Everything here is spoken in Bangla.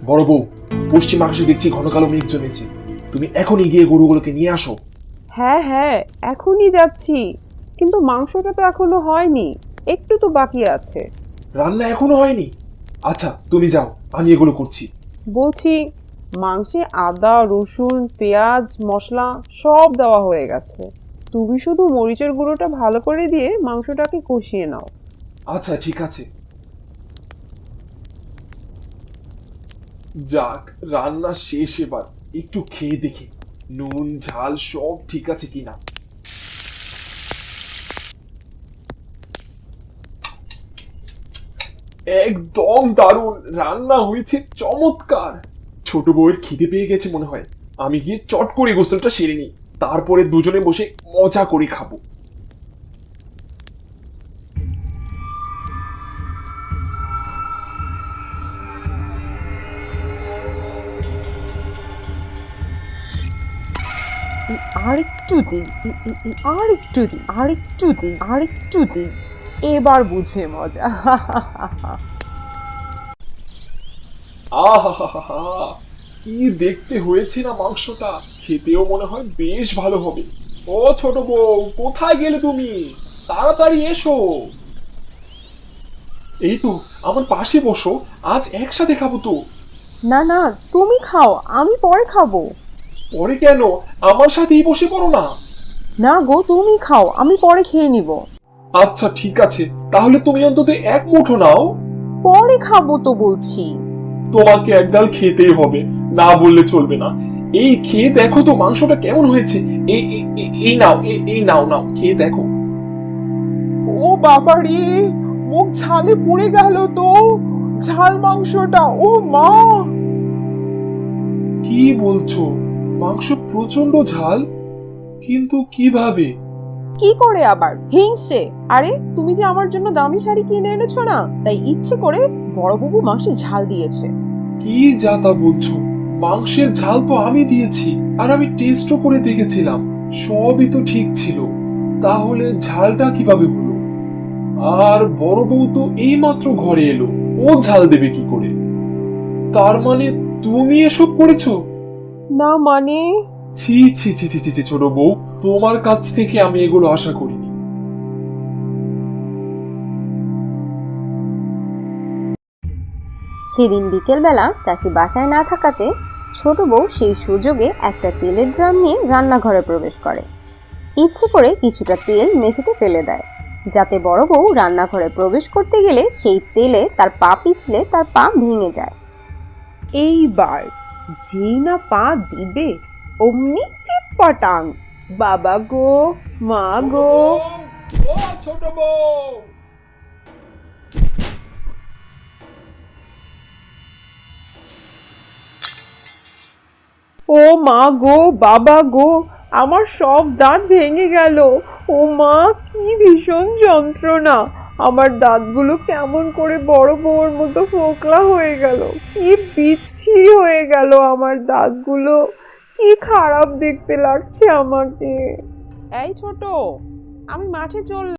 বড় বউ, পশ্চিম আকাশে দেখছি ঘন কালো মেঘ জমেছে। তুমি এখনই গিয়ে গরুগুলোকে নিয়ে আসো। হ্যাঁ হ্যাঁ, এখনই যাচ্ছি। কিন্তু মাংসটা তো এখনো হয়নি, একটু তো বাকি আছে। রান্না এখনো হয়নি? আচ্ছা তুমি যাও, আমি এগুলো করছি। বলছি, মাংসে আদা রসুন পেঁয়াজ মশলা সব দেওয়া হয়ে গেছে। তুমি শুধু মরিচের গুঁড়োটা ভালো করে দিয়ে মাংসটাকে কষিয়ে নাও। আচ্ছা ঠিক আছে। যাক, রান্না শেষ এবার। একটু খেয়ে দেখি নুন ঝাল সব ঠিক আছে কিনা। একদম দারুণ রান্না হয়েছে, চমৎকার। ছোট বউয়ের খিদে পেয়ে গেছে মনে হয়। আমি গিয়ে চট করে গোসলটা সেরে নিই, তারপরে দুজনে বসে মজা করে খাবো। আর একটু দিন, আর একটু দিন, আর একটু দিন, আর একটু দিন। এবার বুঝবে মজা। আহা, কি দেখতে হয়েছে না মাংসটা! খেতেও মনে হয় বেশ ভালো হবে। ও ছোট বউ, কোথায় গেলে তুমি? তাড়াতাড়ি এসো। এই তো, আমার পাশে বসো, আজ একসাথে খাবো তো। না না, তুমি খাও, আমি পরে খাবো। পরে কেন? আমার সাথেই বসে পড়ো না। না গো, তুমি খাও, আমি পরে খেয়ে নিব। আচ্ছা ঠিক আছে, তাহলে তুমি অন্তত এক মুঠো নাও। পরে খাবো তো বলছি। তোমাকে এক ডাল খেতেই হবে, না বললে চলবে না। এই খেয়ে দেখো তো মাংসটা কেমন হয়েছে। এই নাও, এই নাও নাও, খেয়ে দেখো। ও বাবারে, মুখ ঝালে পুড়ে গেল তো। ঝাল মাংসটা, ও মা! কি বলছো? মাংস প্রচন্ড ঝাল? কিন্তু কিভাবে? কি করে আবার হিংসে? আরে তুমি যে আমার জন্য দামি শাড়ি কিনে এনেছো না, তাই ইচ্ছে করে বড়বাবু মাংসে ঝাল দিয়েছে। কি যা তা বলছো? মাংসের ঝাল তো আমি দিয়েছি, আর আমি টেস্টও করে দেখেছিলাম, সবই তো ঠিক ছিল। তাহলে ঝালটা কিভাবে হলো? আর বড় বউ তো এইমাত্র ঘরে এলো, ও ঝাল দেবে কি করে? তার মানে তুমি এসব করেছো? না মানে? ছি ছি ছি ছি ছি ছি, ছোট বউ, তোমার কাছ থেকে আমি এগুলো আশা করিনি। সেদিন বিকেলবেলা চাষি বাসায় না থাকাতে ছোট বউ সেই সুযোগে একটা তেলের ড্রাম নিয়ে রান্নাঘরে প্রবেশ করে। ইচ্ছে করে কিছুটা তেল মেঝেতে ফেলে দেয়, যাতে বড় বউ রান্নাঘরে প্রবেশ করতে গেলে সেই তেলে তার পা পিছলে তার পা ভেঙে যায়। এইবার যেই না পা দিবে, অমনি চিৎপটাং। বাবা গো, মা ছোট গো। বউ, ও ছোট বউ! ও মা গো, বাবা গো, আমার সব দাঁত ভেঙে গেল। ও মা, কি ভীষণ যন্ত্রণা। আমার দাঁতগুলো কেমন করে বড় বউর মতো ফোকলা হয়ে গেল। কি বিচ্ছিরি হয়ে গেল আমার দাঁতগুলো। কি খারাপ দেখতে লাগছে আমাকে। এই ছোট, আমি মাঠে চললাম।